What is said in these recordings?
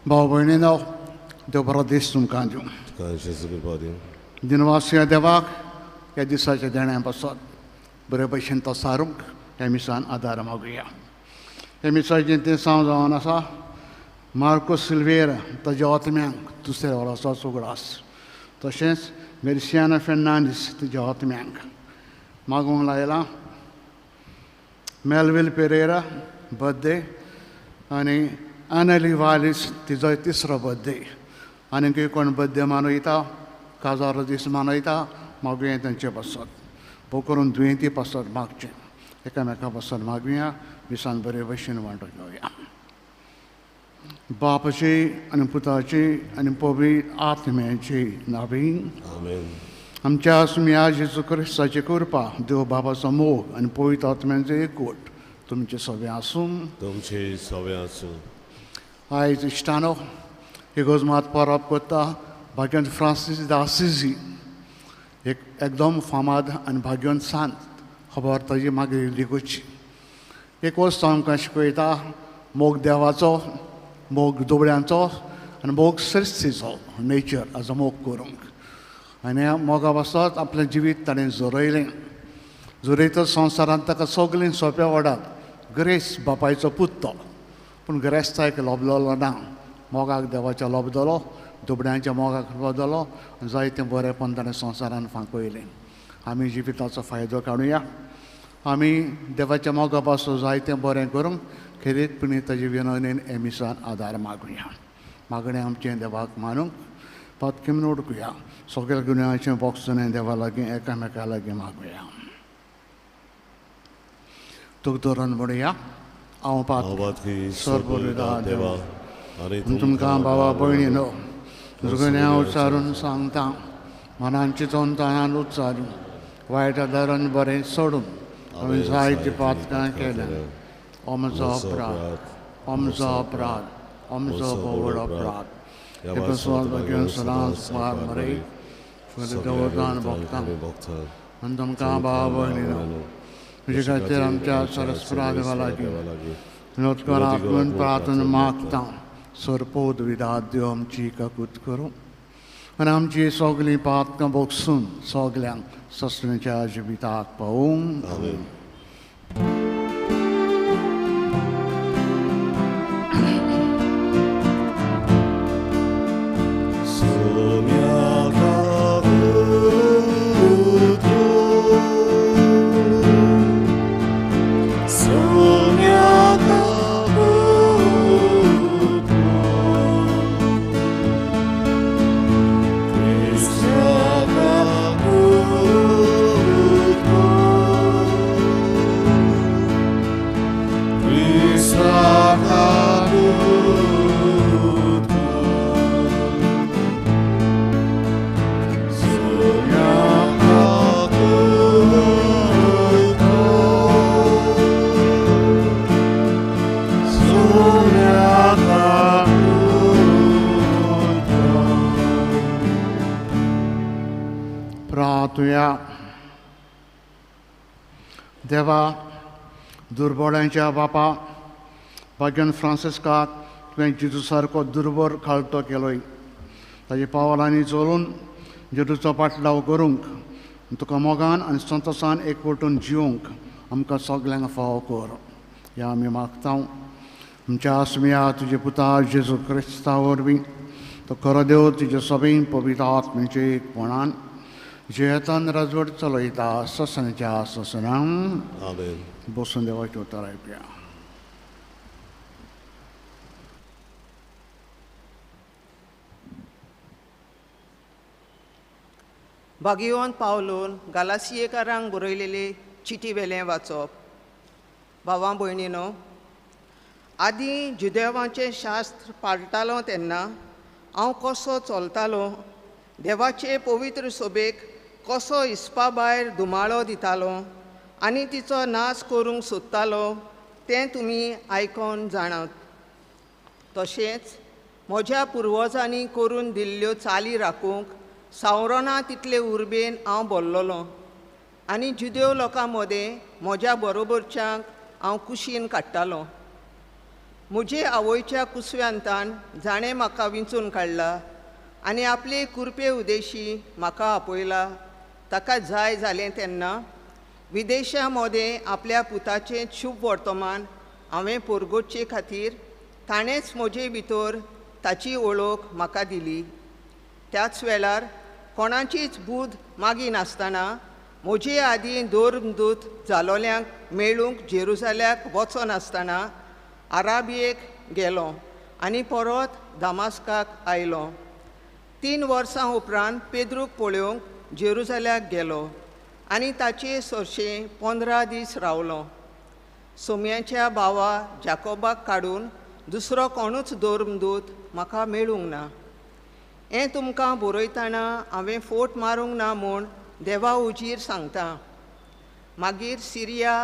Bałbojnino, dobrodis तुमकांजू दिनवासिया देवाक ह्या दिसाच्या देण्या पासत बरे भशेन तो सारूंक ह्या मिसान आदार मागुया. ह्या मिसाची जयंती सावन जावन आसा. मार्को सिल्वेर ताच्या आत्म्यांक दुसऱ्या वर्साचो उगडास. तशेंच मेर्सियाना फेर्नांडीस तिच्या आत्म्यांक मागूंक लायला. मेलविल पेरेरा बर्थडे आनी Anali Valis, तिजो तिसरो बर्थडे. आनी कोण बर्थडे मनयता, काजारो दीस मनयता, मागुया तांचे पासत. भोव करून दुयेंती पासत मागचें. एकामेका पासत मागुया, मिसान बरे भशेन वांटो घेवया. बापाची आनी पुताची आनी पवित्र आत्म्याची नांवी. आमच्या सुम्या जेजू क्रिस्ताची कृपा, देव बाबाचो मोग आनी पवित्र आत्म्याचो एकवट तुमचे सगळे आसूं. तुमचे सगळे आसूं. आयज इश्टानो इगोजमात परब करता भाग्यवंत फ्रांसीस दासिजी एकदम फामाद आनी भाग्यवंत सांत खबर ताजी मागीर लिगोची. एक वस्त आमकां शिकयता मोग देवाचो, मोग दुबळ्यांचो आनी मोग सृश्टीचो, नेचर हाजो मोग करूंक. आनी ह्या मोगा पासत आपलें जिवीत ताणें जोरयलें. जोरयता संवसारांत ताका सगळीं सोंप्या वडात ग्रेस बापायचो पुत्तो. पूण ग्रेस्तायक लोबलोलो ना. मोगाक देवाच्या लोबदलो, दुबड्यांच्या मोगाक लोबदलो आनी जायतें बरेंपण ताणें संवसारान फांकयलें. आमी जिविताचो फायदो काडुया. आमी देवाच्या मोगा पासून जायतें बरें करूंक खेरीतपणी ताजे विनवणेन हे मिसान आदार मागुया. मागणें आमचें देवाक मानूंक पातकेन उडकुया. सगळ्या गुन्यांचें बोगसुनें देवा लागीं एकामेका लागीं मागुया. तुका धरून म्हणुया. हांव पातकी सर्वविदा देवा आनी तुमकां भावा भयणीनो झुगण्या उच्चारून सांगता. मनान चिंतून तनान उच्चारून वायट आदारान बरें सोडून हांवें जायतीं पातकां केल्यां. हो म्हजो अपराध, हो म्हजो अपराध, हो म्हजो व्हड अपराध. हे पासून घेवन सदांच मार मरे दवरतान भोगता. आनी तुमकां भावा भयणीनो तुजे खातीर आमच्या सरस्वता देवा लागीं विनोद कराक म्हूण प्रार्थना मागता. सरपोद विदात देव आमची काकूत करूं आनी आमची सगळीं पातकां भोगसून सगल्यांक ससण्याच्या जिविताक पावूंक. देवा दुर्बळांच्या बापा भाग्यवंत फ्रांसिस्काक तुवें जेजू सारको दुर्बळ खालतो केलोय. ताच्या पावलांनी चलून जेजूचो पाटलाव करूंक तुका मोगान आनी संतोशान एकवटून जिवंक आमकां सगल्यांक फावो कर. हें आमी मागता. आमच्या आस्मिया तुझे पुता जेजू क्रिस्ता वरवीं तो खरो देव तुजे सभेन पवित्र आत्मेचे एकपणान जेतन राजवट चलयता ससनाच्या ससनां आमेन. बसून देवाचे उतर आयकया. भागियोन पावलोन गालासियेकारांक बरयलेले चिटी वेलें वाचप. भावां भयणीनो, आदीं जुदेवांचें शास्त्र पाळटालो तेन्ना हांव कसो चलतालो, देवाचे पवित्र सोबेक कसो इस्पा भायर धुमाळो दितालो आनी तिचो नाश करूंक सोदतालो तें तुमी आयकोन जाणात. तशेंच म्हज्या पुर्वजांनी करून दिल्ल्यो चाली राखूंक सावरना तितले उर्बेन हांव भरलोलो आनी जुदेव लोकां मदें म्हज्या बरोबरच्यांक हांव कुशीन काडटालो. म्हजे आवयच्या कुसव्यांतान जाणें म्हाका विंचून काडला आनी आपले कुरपे उदेशी म्हाका आपयला. ताका जाय जालें तेन्ना विदेशा मदें आपल्या पुताचें शुभ वर्तमान हांवें पोरगोडचे खातीर ताणेंच म्हजे भितर ताची वळख म्हाका दिली. त्याच वेळार कोणाचीच बूद मागी नासतना म्हजे आदीं दोर्मदूत जालोल्यांक मेळूंक जेरुसाल्याक वचनासतना आराबियेक गेलो आनी परत दामास्काक आयलो. 3 वर्सां उपरांत पेद्रूक पळोवंक जेरुसाल्याक गेलो आनी ताचे सरशें 15 दीस रावलो. सोम्याच्या भावा जाकोबाक काडून दुसरो कोणूच दोर्मदूत म्हाका मेळूंक ना. हें तुमकां बरयतना हांवें फोट मारूंक ना म्हूण देवा उजीर सांगता. मागीर सिरिया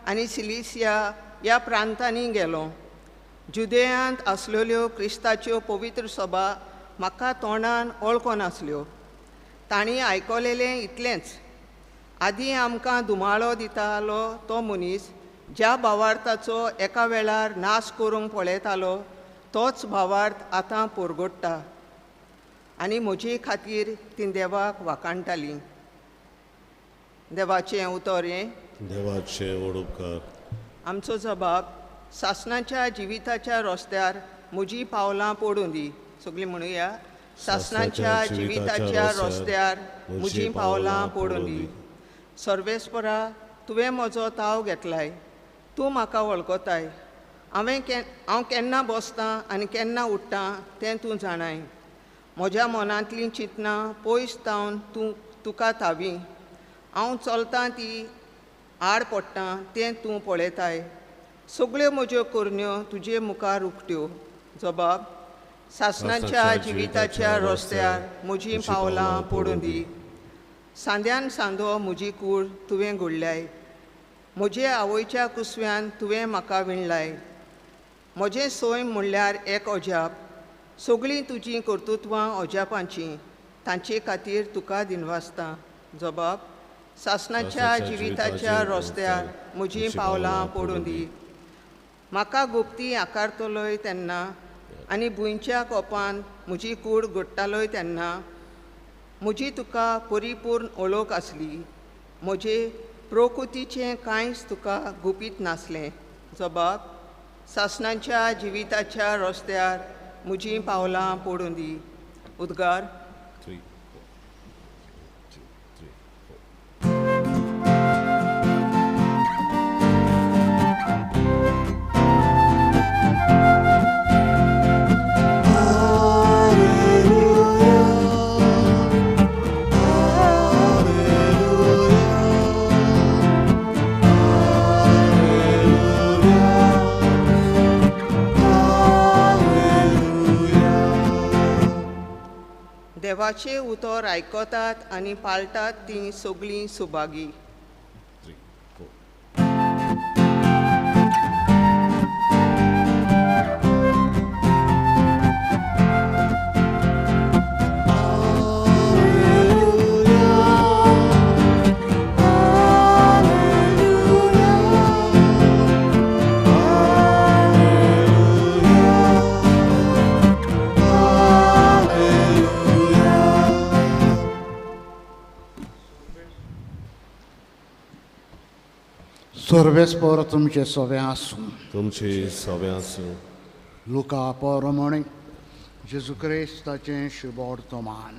आनी सिलिसिया ह्या प्रांतांनी गेलो. जुदेयांत आसलेल्यो क्रिस्ताच्यो पवित्र सभा म्हाका तोंडान वळखो नासल्यो. तांणी आयकलेलें इतलेंच, आदीं आमकां धुमाळो दितालो तो मनीस ज्या भावार्थाचो एका वेळार नाश करूंक पळयतालो तोच भावार्थ आतां पोरगोडटा. आनी म्हजे खातीर ती देवाक वाखाणटाली. देवाचें उतर हें. देवाचे ओडुपकार. आमचो जबाब, सासणाच्या जिविताच्या रस्त्यार म्हजीं पावलां पडूं दी. सगळीं म्हणुया, सासणाच्या जिविताच्या रस्त्यार म्हजीं पावलां पडूं दी. सर्वेस्परा, तुवें म्हजो ताव घेतलाय. तूं म्हाका वळखताय. हांव केन्ना बसतां आनी केन्ना उठ्ठां तें तूं जाणाय. म्हज्या मनांतलीं चिंतनां पयस तावन तुका थावी. हांव चलतां ती आड पडटां तें तूं पळयताय. सगळ्यो म्हज्यो करण्यो तुजे मुखार उक्त्यो. जबाब, सासणाच्या जिविताच्या रस्त्यार म्हजीं पावलां पडूं दी. सांद्यान सांदो म्हजी कूड तुवें घडल्याय. म्हजे आवयच्या कुसव्यान तुवें म्हाका विणलाय. म्हजें सोय म्हणल्यार एक अजाप. सगळीं तुजीं कर्तुत्वां अजापांचीं. तांचे खातीर तुका दिनवासता. जबाब, सासणाच्या जिविताच्या रस्त्यार म्हजीं पावलां पडूं दी. म्हाका गुप्ती आकारतलोय तेन्ना आनी भुंयच्या कोपान म्हजी कूड घडटालोय तेन्ना म्हजी तुका परिपूर्ण वळख आसली. म्हजे प्रकृतीचें कांयच तुका गुपीत नासलें. जबाब, सासणाच्या जिविताच्या रस्त्यार म्हजीं पावलां पडूं दी. उद्गार. देवाचे उतर आयकतात आनी पाळटात तीं सगळीं सुभागी. सर्वेस्पर तुमचे सवे आसूं. तुमची सव्या आसूं. लुका प्रमाणे जेजू क्रिस्ताचें शुभ वर्तमान.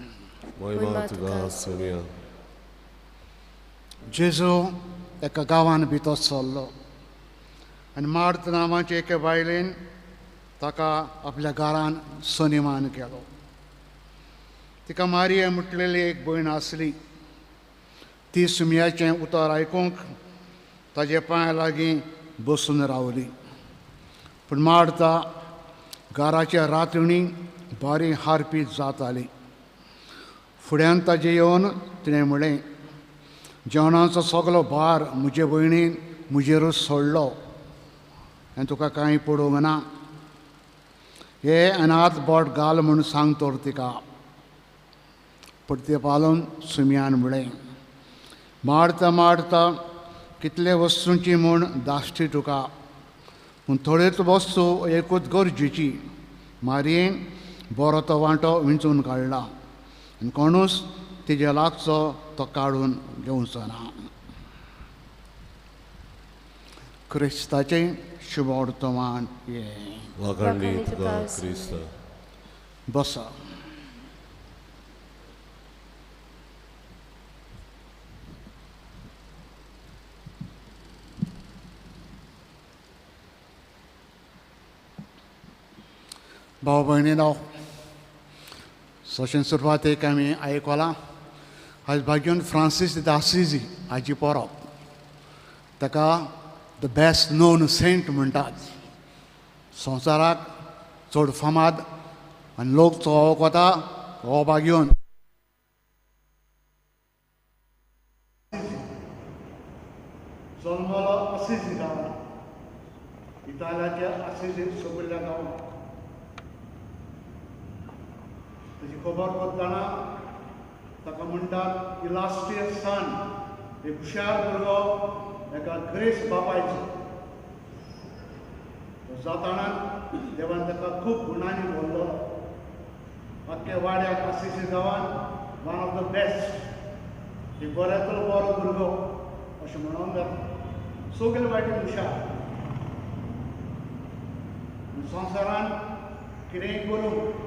महिमा तुका सोनिया. जेजू एका गांवांत भितर सरलो आनी मार्त नांवाचे एके बायलेन ताका आपल्या घरान सनिमान केलो. तिका मारिये म्हटलेली एक भयण आसली. ती सुमयाचें उतर आयकूंक ताजे पांय लागीं बसून रावली. पूण मार्ता घराच्या रातणी बारी हारपी जाताली. फुड्यान ताजे येवन तिणें म्हळें, जेवणाचो सगलो भार म्हजे भयणीन म्हजेरूच सोडलो आनी तुका कांय पडूंक ना. हे अनाथ बोट घाल म्हूण सांग तर तिका. पूण ते पालोवन सुमयान म्हळें, मारता मारता कितले वस्तूंची म्हूण धाश्टी तुका, पूण थोड्योच वस्तू एकूच गरजेची. मारयेन बरो तो वांटो विंचून काडला आनी कोणूच तिजे लागचो तो काडून घेवचो ना. क्रिस्ताचें शुभ वर्तमान. वाखाणली तुका क्रिस्त. बसा. भाव भयणीनो, सोशेन सुरवातेक आमी आयकलां आज भाग्योन फ्रांसीस दासिजी हाजी परब. ताका द बेस्ट नोन सेंट म्हणटात. संवसाराक चड फामाद आनी लोक चोवोक वता हो भाग्योन. जल्मलो असिजी गांवांत, इटालियाच्या असिजी सगळ्या गांवांत. ताची खबर करतना ताका म्हणटात इलास्ट्रियस सन, एक हुशार भुरगो एका ग्रेस बापायचो. जाताना देवान ताका खूब गुणांनी भरलो. आख्या वाड्याक असिजी गांवांत वन ऑफ द बेस्ट, एक बऱ्यांतलो बरो भुरगो अशें म्हणून जाता. सगळे वाटेन हुशार. संवसारान कितेंय करूंक,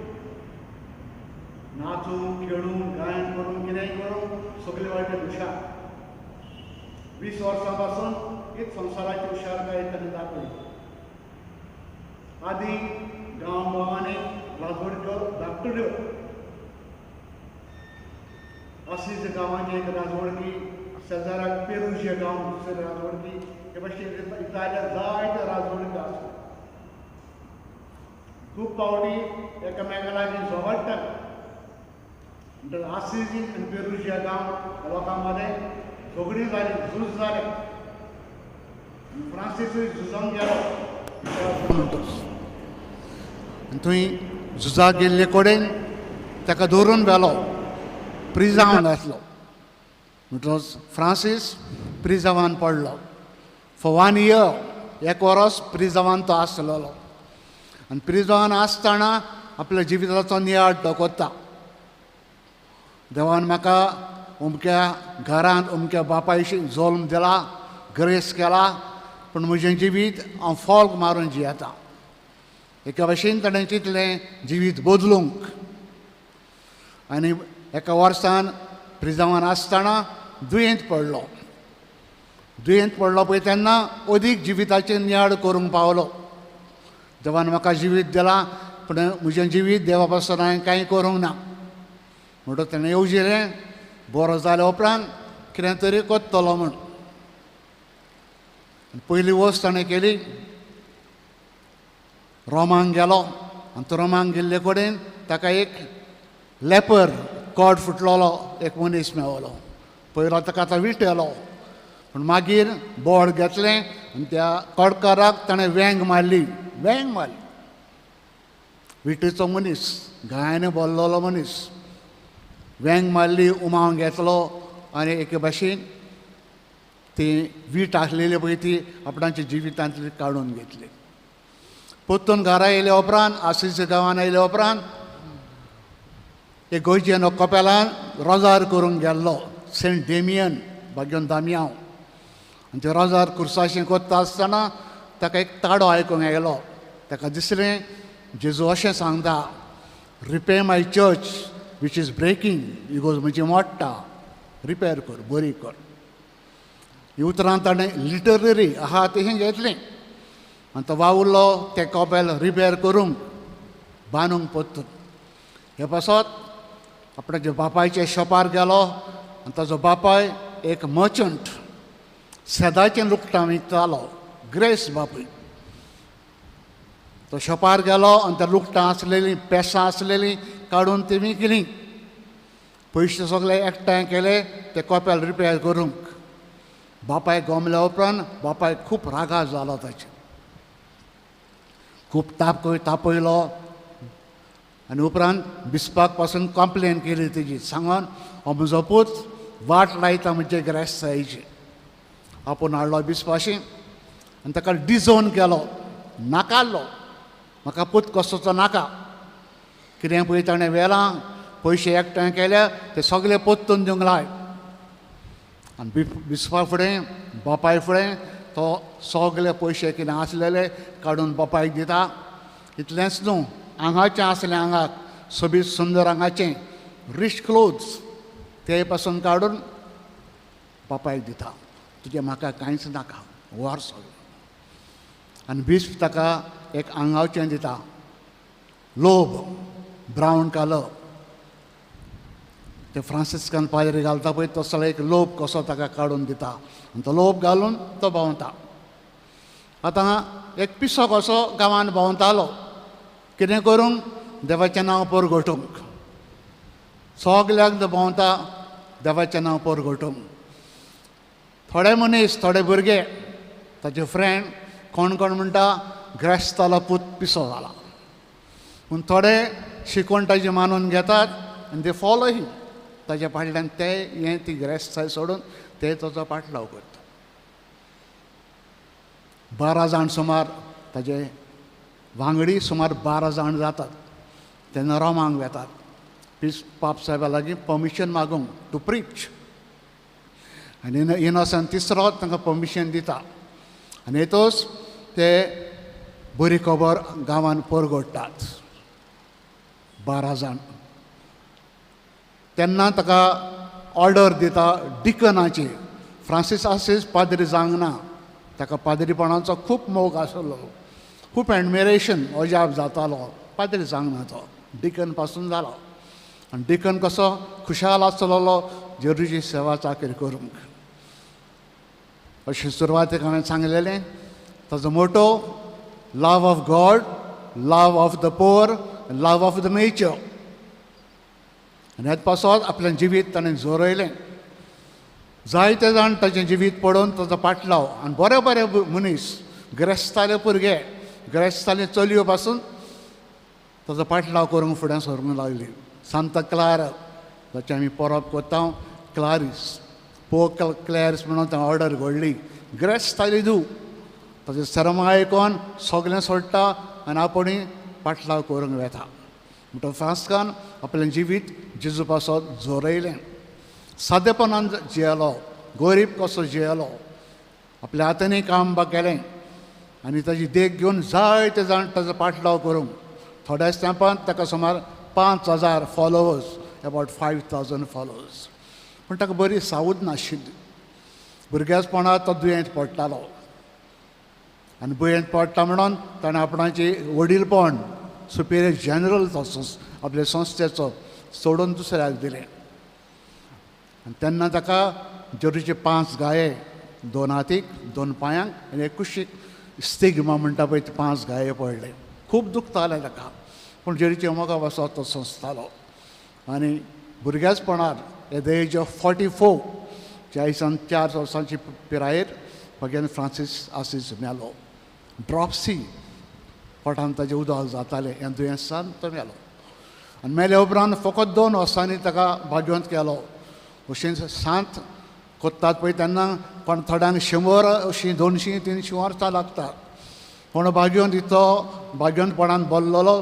नाचून खेळून गायन करून कितेंय करून सगळे वाटेन हुशार. 20 वर्सां पासून एक संवसाराची हुशारकाय ताणें दाखयली. आदी गांव गांवांनी राजवड्यो धाकट्यो. अशीच गांवांची एक राजवडकी, शेजाराक पेरुजे गांव दुसरे राजवडकी, हे भाशेन इटालिया जायत्यो राजवडक्यो आसात. खूब फावटी एकामेका लागीं झगडटात. म्हणटकीर आसिजी आनी पेरुजिया गांव लोकां मदें झगडीं जाली, झूज जालें. फ्रांसीसूय झुजोंक गेलो. थंय झुजाक गेल्ले कडेन ताका धरून व्हेलो. प्रिजावान आसलो. म्हणटच फ्रांसीस प्रिजावान पडलो. फॉर 1 year, 1 वर्स प्रिजावान तो आसलेलो. आनी प्रिजावान आसतना आपल्या जिविताचो नियाळ तो कोत्ता. देवान म्हाका अमक्या घरांत अमक्या बापायशी जल्म दिला, ग्रेस केला, पूण म्हजें जिवीत हांव फॉल्क मारून जियेता. एका भाशेन ताणें चिंतलें जिवीत बदलूंक. आनी एका वर्सान प्रिजावान आसतना दुयेंत पडलो. दुयेंत पडलो पळय तेन्ना अदीक जिविताचें नियाळ करूंक पावलो. देवान म्हाका जिवीत दिलां, पूण म्हजें जिवीत देवा पासून हांवें कांय करूंक ना. म्हणटच ताणें येवजिलें बरो जाल्या उपरांत कितें तरी कोत्तलो म्हूण. पयली वस्त ताणें केली, रोमांक गेलो. आनी तो रोमांक गेल्ले कडेन ताका एक लेपर कोड फुटलेलो एक मनीस मेळ्ळो. पयलो ताका आतां विटयलो. पूण मागीर बोड घेतलें आनी त्या कडकाराक ताणें वेंग मारली. विटेचो मनीस, गायने बोल्लोलो मनीस वेंग मारली, उमावंक घेतलो आनी एके भाशेन ती वीट आसलेली पळय ती आपणाच्या जिवितांतली काडून घेतली. परतून घरा येयले उपरांत, आसिज गांवांत येयले उपरांत एक गोंयचे कपेलान रोजार करूंक गेल्लो. सेंट डेमियन भाग्योन दामयांव. आनी ते रोजार कुर्साशें कोत्ता आसतना ताका एक ताडो आयकूंक येयलो. ताका दिसलें जेजू अशें सांगता, repair my church which is breaking. इगोज म्हणजे मोडटा, रिपेर कर, बरी कर. ही उतरां ताणें लिटररी आहा तशें घेतलें आनी तो वावुरलो तें कपेल रिपेर करूंक, बांदूंक पडटा. हे पासत आपणाच्या बापायच्या शॉपार गेलो आनी ताजो बापाय एक मर्चंट, सेदाचें लुगटां विकतालो, ग्रेस बापूय. तो शॉपार गेलो आनी त्या लुगटां आसलेलीं, पेसां आसलेलीं काडून ती विकलीं. पयशे सगळे एकठांय केले ते कपेल रिपेर करूंक. बापाय गमल्या उपरांत बापाय खूब रागा जालो ताचे, खूब तापयलो आनी उपरांत बिस्पाक पासून कंप्लेन केली तेजी, सांगून हो म्हजो पूत वाट लायता म्हणजे गिरेस्तकायेची. आपूण हाडलो बिस्पाशी आनी ताका डिजोन केलो, नाकारलो. म्हाका पूत कसोचो नाका. कितें पळय ताणें वेलां पयशे एकठांय केले ते सगळे पोत्तून दिवंक लाय. आनी बिस्पा फुडें, बापाय फुडें तो सगळे पयशे कितें आसलेले काडून बापायक दिता. इतलेंच न्हू, आंगाचें आसलें, आंगाक सोबीत सुंदर आंगाचें रिच क्लोथ्स ते पासून काडून बापायक दिता. तुजें म्हाका कांयच नाका, व्हर सगळें. आनी बिस्प ताका एक आंगाचें दिता, लोब, ब्रावन कलर. ते फ्रांसिस्कन पाद्री घालता पळय तसलो एक लोब कसो ताका काडून दिता आनी तो लोब घालून तो भोंवता. आतां एक पिसो कसो गांवांत भोंवतालो, कितें करूंक, देवाचें नांव परगटूंक. सगल्याक तो भोंवता देवाचें नांव परगटूंक. थोडे मनीस, थोडे भुरगे, ताचे फ्रेंड कोण कोण म्हणटा ग्रेस्तालो पूत पिसो जाला. पूण थोडे शिकवण ताजी मानून घेतात आनी ते फॉलो ही. ताच्या फाटल्यान ते हें ती ग्रेस्ताय सोडून ते ताचो पाटलाव करता. 12 जाण सुमार ताजे वांगडी, सुमार 12 जाण जातात. तेन्ना रोमांक वेतात. पाप साहेबा लागीं परमिशन मागूंक टू प्रीच. आनी इनोसंट तिसरो तांकां परमिशन दिता. आनी हेतूच ते बरी खबर गांवांत परगडटात, 12 जाण. तेन्ना ताका ऑर्डर दिता डिकनाची. फ्रांसीस आसीस पाद्री जावंक ना. ताका पाद्रीपणाचो खूब मोग आसलो, खूब एडमिरेशन अजाप जातालो. पाद्री जावंक ना तो, डिकन पासून जालो. आनी डिकन कसो खुशाल आसलेलो जेजूची सेवा चाकरी करूंक. अशें सुरवातेक हांवें सांगलेलें. ताजो motto love of God, love of the poor, love of the nature. आनी हेच पासत आपलें जिवीत ताणें जोरयलें. जायते जाण ताचें जिवीत पळोवन ताचो पाटलाव. आनी बरे बरे मनीस, ग्रेस्ताले भुरगे, ग्रेस्ताले चलयो पासून ताचो पाटलाव करूंक फुडें सरूंक लागली. सांता क्लारा, जाचे आमी परब करता, क्लारीस, पोक क्लॅरिस म्हणून थंय ऑर्डर घडली. ग्रेस्ताली दू ताचे सरम आयकोन सगळें सोडटा आनी आपुणूय पाटलाव करूंक वेता. म्हणटकच फ्रांस्कान आपलें जिवीत जेजू पासत जोरयलें. सादेपणान जियेलो, गरीब कसो जियेलो, आपल्या हातांनी काम केलें. आनी ताजी देख घेवन जायते जाण ताजो पाटलाव करूंक. थोड्याच तेंपान ताका सुमार 5000 फॉलोवर्स, अबावट 5000 फॉलोवर्स. पूण ताका बरी सावूद नाशिल्ली. भुरग्याचपणांत तो दुयेंत पडटालो. आनी दुयेंत पडटा म्हणून ताणें आपणाची वडीलपण सुपेरियर जनरल आपले संस्थेचो सोडून दुसऱ्याक दिलें. आनी तेन्ना ताका जेजूचे 5 गाये, 2 हातीक, 2 पांयांक आनी एक कुशीक स्टिग्मा म्हणटा पळय ते 5 गाये पडले. खूब दुखतालें ताका. पूण जेजूचे मोगा वचत तो सोंसतालो. आनी भुरग्याचपणार एट द एज ऑफ 44 4 वर्सांची पिरायेर भगवान फ्रांसीस आसीस मेलो. ड्रॉप्सी पोटांत ताजें उदक जातालें, हें दुयेंसान तो मेलो. आनी मेले उपरांत फकत 2 वर्सांनी ताका भाग्यवंत केलो. अशीं सांत कोत्तात पळय तेन्ना कोण थोड्यांक 100 अशीं 200 300 वर्सां लागतात. पूण भाग्यवंत इतलो भाग्यवंतपणान बोल्लोलो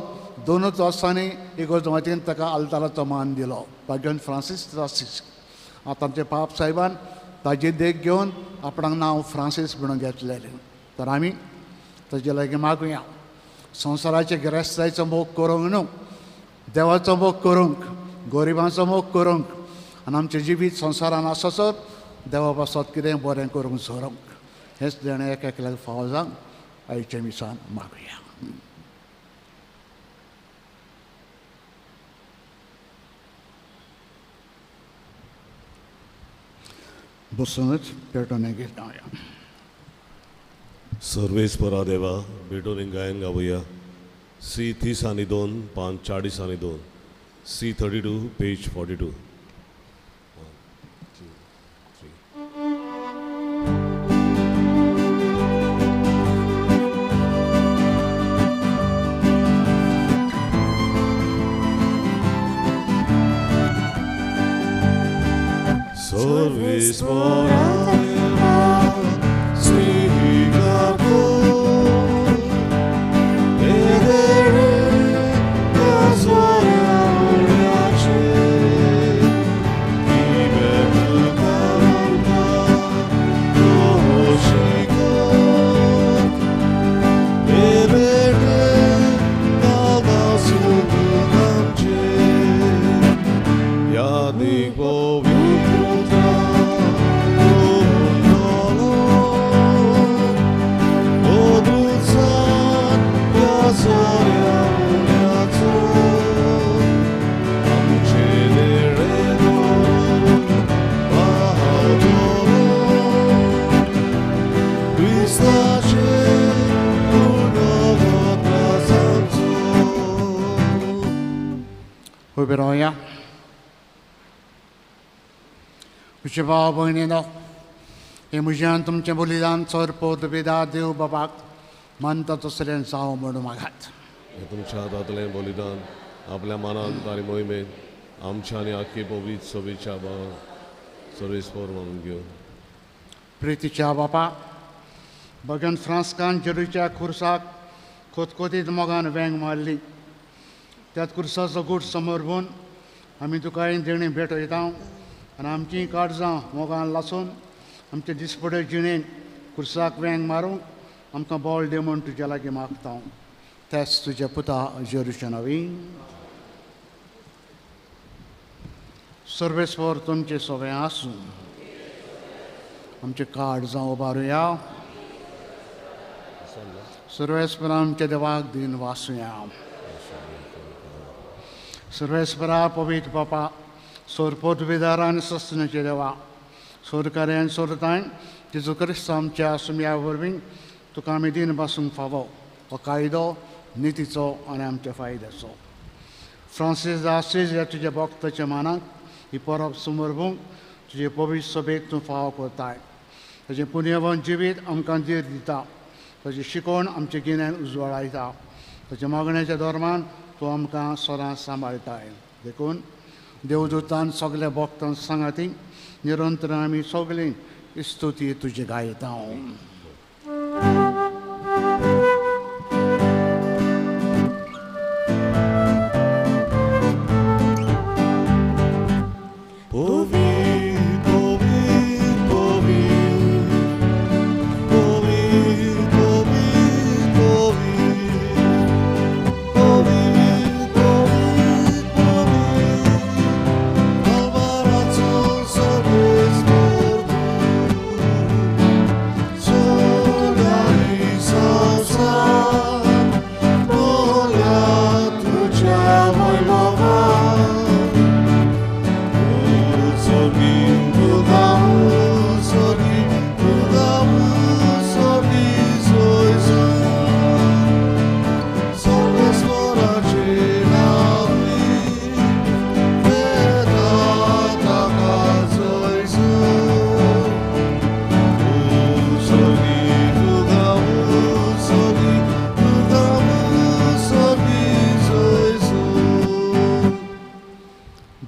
2 वर्सांनी इगोर्ज वतीन ताका आल्ताराचो मान दिलो. भाग्यवंत फ्रांसीस आसीस. आतां आमचे पाप साहेबान ताजी देख घेवन आपणाक नांव फ्रांसीस म्हणून घेतलेलें. तर आमी ताजे लागीं मागुया. संवसाराचे गिरेस्तायचो मोग करूंक न्हू, देवाचो मोग करूंक, गरिबांचो मोग करूंक आनी आमचें जिवीत संवसारान आसोसोत देवा पासत कितें बरें करूंक सोरूंक. हेंच देणें एक एकल्याक फावो जावंक आयचे मिसान मागुया. बसूनच पेटोवणे गीत गावया. सर्वेस्परा देवा भेटून गायन गावया. C30 पान 40 C32 page 42. Sorvispora Svigago Vedere Gazoya Uriace Ibetu Karanta Dohoshiko Ebede Nagasugu Namche Yadikbo Ubiroya. Uche भाव भयणीनो, हे म्हज्यान तुमचें बलिदान चोर पोत बेदा देव बाबाक मानता तसलें जावं म्हणून मागात. हे तुमच्या हातांतलें बलिदान आपल्या मनांत आनी मोहिमेंत आमच्या आनी आख्खी पवित्र सभेच्या सर्वेस्पर म्हणून घेवन. प्रितीच्या बापा, बगन फ्रांसकान जेरूच्या खुर्साक खोतखोतीत मोगान वेंग मारली. त्यात खुर्साचो गूट समोर भोवन आमी तुका देणी भेटयता आनी आमचीं काळजां मोगान लासून आमचे दिसपडे जिणेन खुर्साक वेंग मारूंक आमकां बोल दे म्हूण तुज्या लागीं मागता. तेच तुजे पुता जेरूच्या नवी. सर्वेस्वर तुमचे सगळें आसूं. आमचे काळजां उबारुया. सर्वेस्परा आमच्या देवाक दिन वासुया. सर्वेस्परा पवित्र बापा, सोरपोत विदार आनी सस्तनाचे देवा, सोरकार्यान सोरताय जेजू क्रिस्त आमच्या सुमया वरवीं तुका आमी दिन बासूंक फावो हो कायदो नितीचो आनी आमच्या फायद्याचो. फ्रांसीस आसीस ह्या तुज्या भक्ताच्या मानाक ही परब समोर भोवंक तुजे पवित्र सभेक तूं फावो करताय. ताचें पुण्यवन जिवीत आमकां धीर दिता. ताची शिकवण आमच्या गिन्यान उजवाडायता. ताच्या मागण्याच्या धर्मान तूं आमकां सदांच सांबाळटाय. देखून देवदूतान सगल्या भक्तांक सांगाती निरंतर आमी सगळीं स्तुती तुजी गायता.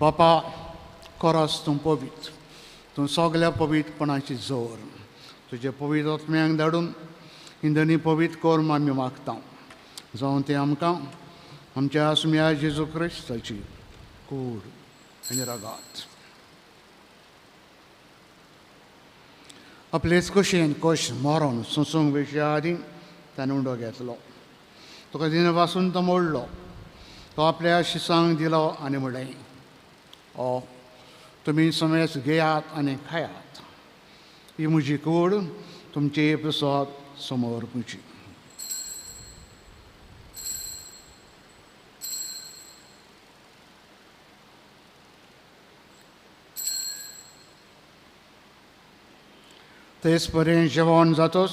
बापा, खरोच तूं पवित्र. तूं सगल्या पवित्रपणाची जोर. तुजे पवित्र आत्म्यांक धाडून इंदनी पवित्र कर आमी मागता. जावं तें आमकां आमच्या आसम्या जेजू क्रिस्ताची कूड आनी रगात. आपलेच कुशीन कश मरोन सुसूंक वेच्या आदीं ताणें उंडो घेतलो. तुका दिनपासून तो मोडलो. तो आपल्या शिसांक दिलो आनी म्हणलें, तुमी समेस घेयात आनी खायात. ही म्हजी कूड तुमचे प्रसाद समोर पुंची. तेच पर्यंत जेवण जातोच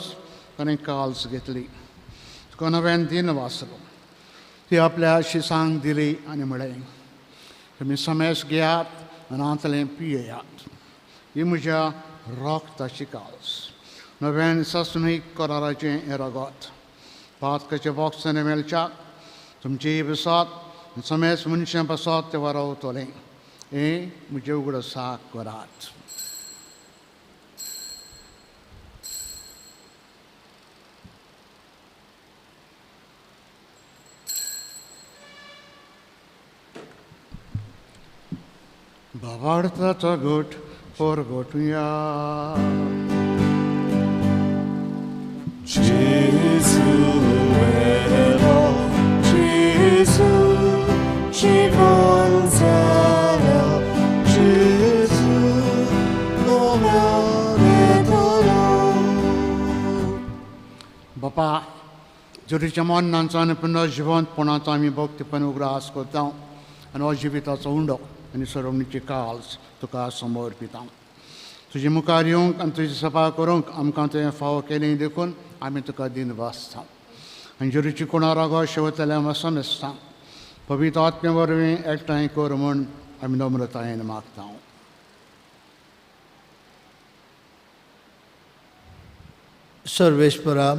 ताणें काल्स घेतली. तुका नव्यान दिन वाचलो. ती आपल्या शिसांक दिली आनी म्हणलें, तुमी समेस घेयात आनी हातलें पियेयात. ही म्हज्या रोगताची काल्स, नव्यान सस्मीक कराराचें हें रगत. पातकाच्या बॉक्सांनी मेलच्याक तुमची बसात समेस मनशां बसात ते वारावतलें. हें म्हजें उगडसाक करात. भावार्थाचा घोट परगोटुया. Gesù vero, Gesù ci conserva, Gesù nome बापा, जोडीच्या मनांचो आनी पुन्हा जिवंतपणाचो आमी भक्तीपण उगडास करता आनी हो जिविताचो उंडो आनी सरवणीची काल्स तुका समर्पिता. तुजे मुखार येवंक आनी तुजी सभा करूंक आमकां तुवें फावो केलें देखून आमी तुका दिन वाचता. आनी जोडीची कोणा रागो शेवतल्या समजता. पवित्र आत्मे वरवीं एकठांय कर म्हूण आमी नम्रतायेन मागता. सर्वेश्वरा,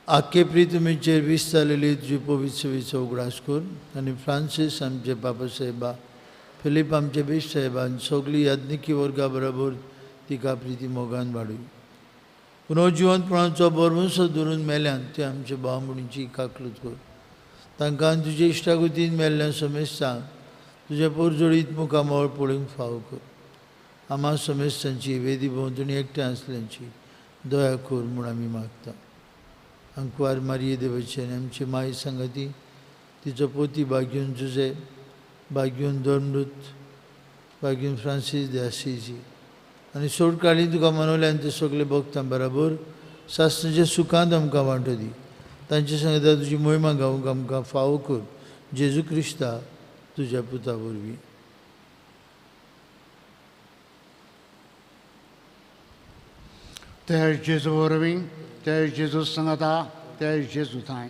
आख्खे प्रितमेचेर विस्तारलेली तुजी पवित्र सेवेचो उगडास कर आनी फ्रांसीस आमचे बाबासाहेबा, फिलीप आमचे बेश साहेबा आनी सगळी याज्ञिकी वर्गा बरोबर तिका प्रिती मोगान वाडूय. पुनर्जिवंतपणाचो बरवंसो धरून मेल्यान ते आमचे भाव भयणींची काकलूत कर. तांकां तुजे इश्टागतीन मेल्ल्या समेस्तांक तुज्या पोरजोडीत मुखामळ पळोवंक फावो कर. आम्हा समेस्तांची वेदी भोंवतणी एकठांय आसल्यांची दया कर म्हूण आमी मागता. अंकवार मारये देवाचे आनी आमचे माय सांगाती, तिचो पोती भाग्योन जुजे, भाग्योन धर्मदूत, भाग्योन फ्रांसीस de Assisi आनी सोड काळी तुका मनवल्यान ते सगळे भक्तां बरोबर सासणाच्या सुखांत आमकां वांटो दी. तांचे सांगता तुजी मोहिमा गावंक आमकां फावो कर. जेजू क्रिस्ता तुज्या पुता वरवीं. ते जेजू वरवीं, ते जेजू सांगता, ते जेजू थंय.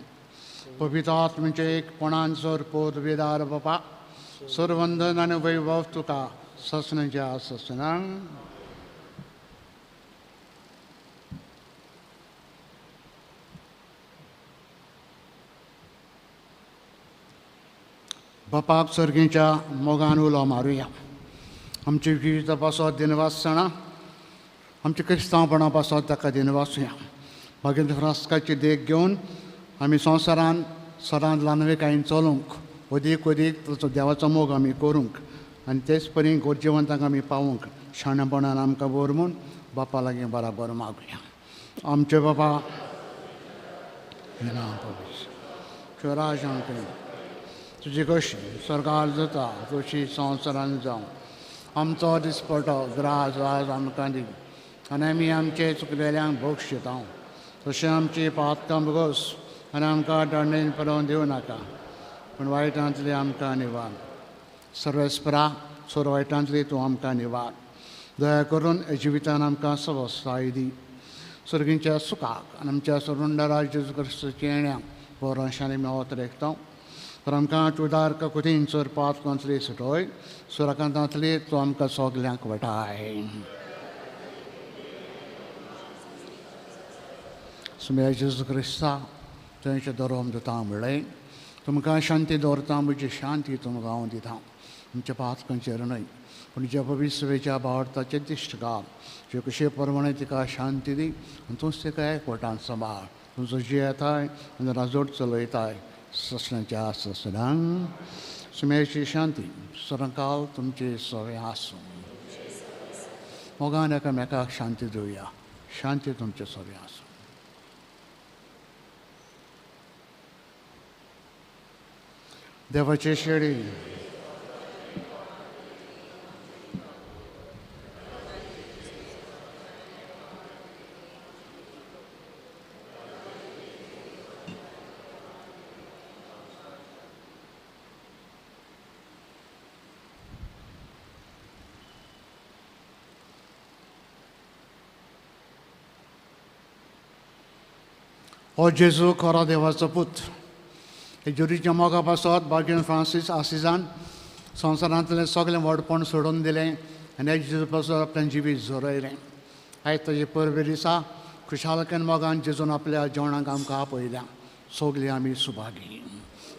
पवित्र आत्म्याचे एकपणान सर पोत वेदार बापा, सरवंदन आनी वैभव तुका ससनाच्या ससनांक. बापाक सर्गीच्या मोगान उलो मारुया. आमचे जिविता पासत दिनवासना, आमचे क्रिस्तांवपणा पासत ताका दिनवासुया. भाग्यंत फ्रास्काची देख घेवन आमी संवसारान सदांच ल्हानवेकायेन चलूंक, अदीक अदीक ताचो देवाचो मोग आमी करूंक आनी तेच परी गोरजेवंतांक आमी पावूंक शाणेपणान आमकां बर म्हूण बापा लागीं बराबर मागुया. आमचे बापा, राजांक तुजी कशी स्वर्गार जाता तशी संवसारान जावं. आमचो दिसपटो ग्रास आज आमकां दी आनी आमी आमचे चुकलेल्यांक बक्षिता. तशें आमची पातकां बगोस आनी आमकां दंडेन पडोवन दिवं नाका, पूण वायटांतली आमकां निवार. सर्वेस्परा, सोर वायटांतली तूं आमकां निवार. दया करून जिवितान आमकां सवस्ताय दी. सर्गींच्या सुखाक आनी आमच्या सुरुंडराज जेजू क्रिस्ताच्या येण्याक पोरांशांनी मेवत रेखता. तर आमकां तुदार कुतीन चोर पातकांतली सुटोय, सुराकांतांतली तूं आमकां सगल्यांक वटाय. सुम्या जेजू क्रिस्ता तुवेंचे धर्म दिता म्हणलें, तुमकां शांती दवरता, म्हजी शांती तुमकां हांव दिता. आमच्या पातकांचेर न्हय, पूण ज्या पवित्रवेच्या भावार्थाचे दिश्टकार जे कशे प्रमाणे तिका शांती दी आनी तूंच तिका एकवटान सांबाळ. तुजो जी येताय आनी राजोड चलयताय ससण्याच्या ससनांक. सुम्याची शांती सरकाल तुमचे सवे आसूं. मोगान एकामेकाक शांती दिवया. शांती तुमचे सवे आसूं. देवाचे शेळी हो जेजू खरो देवाचो पूत हे जुरीच्या मोगा पासत भाग्यवान फ्रांसीस आसिजान संवसारांतलें सगळें व्हडपण सोडून दिलें आनी हे जेजू पासत आपलें जिवीत जोरयलें. आयज ताजे परबे दिसा खुशालकेन मोगान जेजून आपल्या जेवणाक आमकां आपयल्या. सगळीं आमी सुभागी.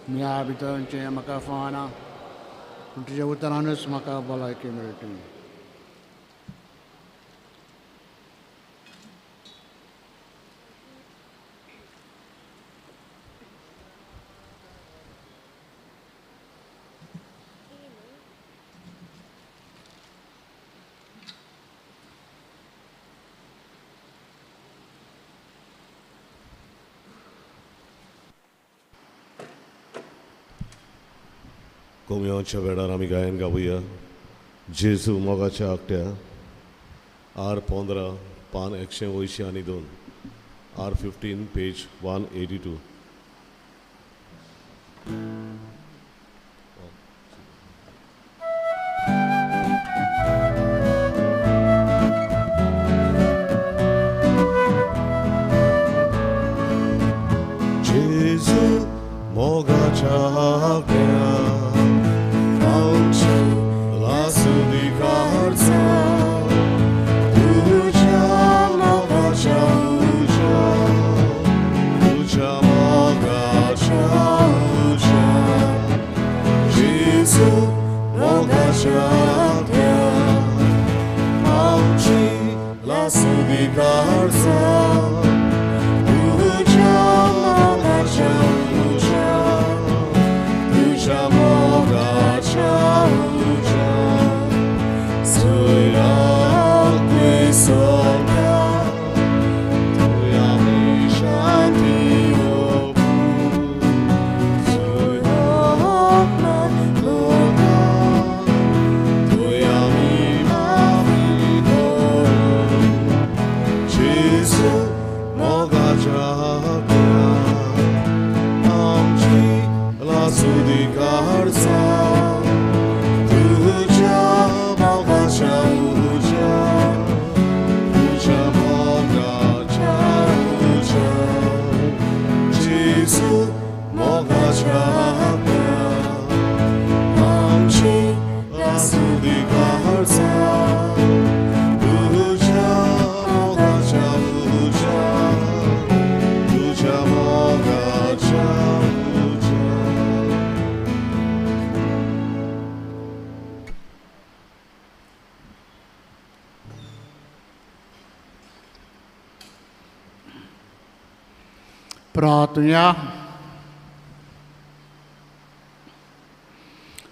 ह्या भितरचें म्हाका फावना पूण तुज्या उतरानूच म्हाका भलायकी मेळटली. कोमयाच्या वेळार आमी गायन गावुया जेजू मोगाच्या आकट्या R15 पान 182 R15 page 182. Jezu mogacia agnia, fałczy lasu di karca, ucia mogacia ucia, Jezu mogacia agnia, fałczy lasu di karca. प्रार्थना.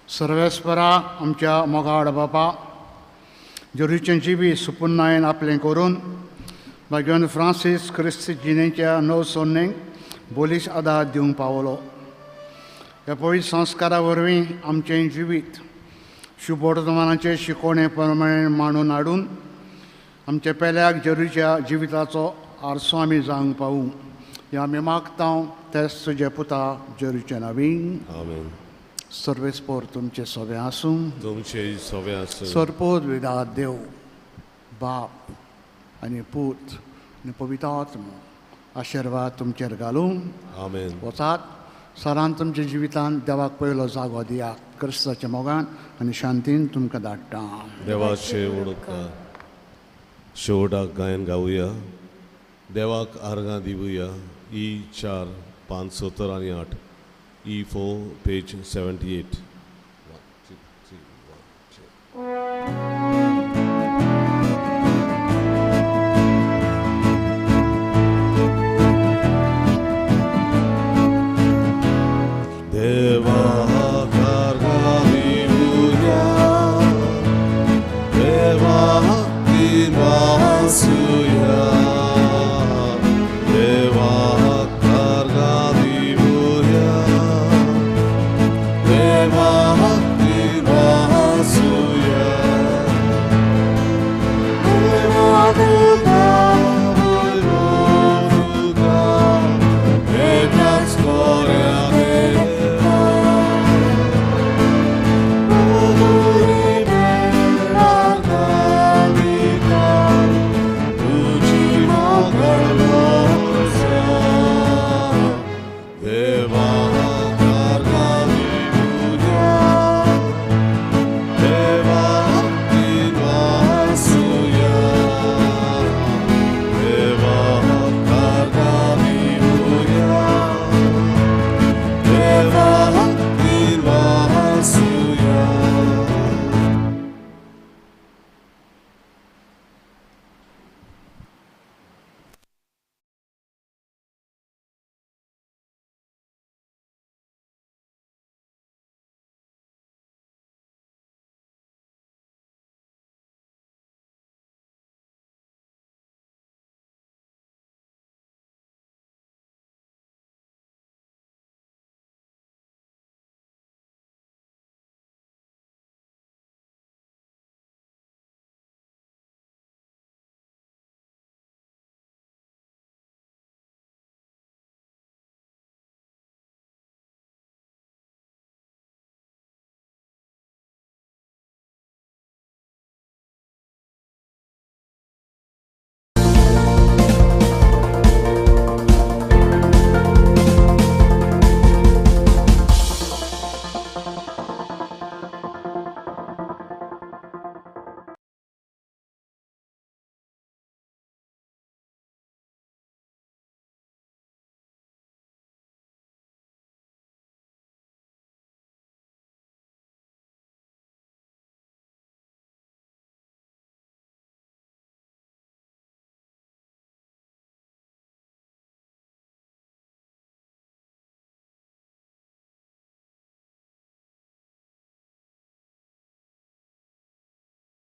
सर्वेस्परा आमच्या मोगाड बापा जेरूचें जिवीत सुपुर्णायेन आपलें करून भाग्यवान फ्रांसीस क्रिस्त जिणेच्या नव सोन्नेक बोलीस आदार दिवंक पावलो. ह्या पवित्र संस्कारा वरवीं आमचें जिवीत शुभवर्तमानाचे शिकवणे प्रमाणे मांडून हाडून आमच्या पेल्याक जेरूच्या जिविताचो आरसो आमी जावंक पावूं. हे आमी मागता तेच तुजे पुता जेरूच्या नांवीं. आमेन. सर्वेस्पोर तुमचे सोबे आसूं. तुमचे सोबे आसूं. सरपोद विदात देव बाप आनी पूत आनी पवित्र आत्मा आशिर्वाद तुमचेर घालूं. आमेन. वचात सरान तुमच्या जिवितांत देवाक पयलो जागो दियात. क्रिस्ताच्या मोगान आनी शांतीन तुमकां धाडटा. देवाचे उडोवकार शेवटाक गायन गावुया. देवाक आर्गां दिवुया. E4 570 आनी 8 E4 पेज 78. 1 2 3 1 2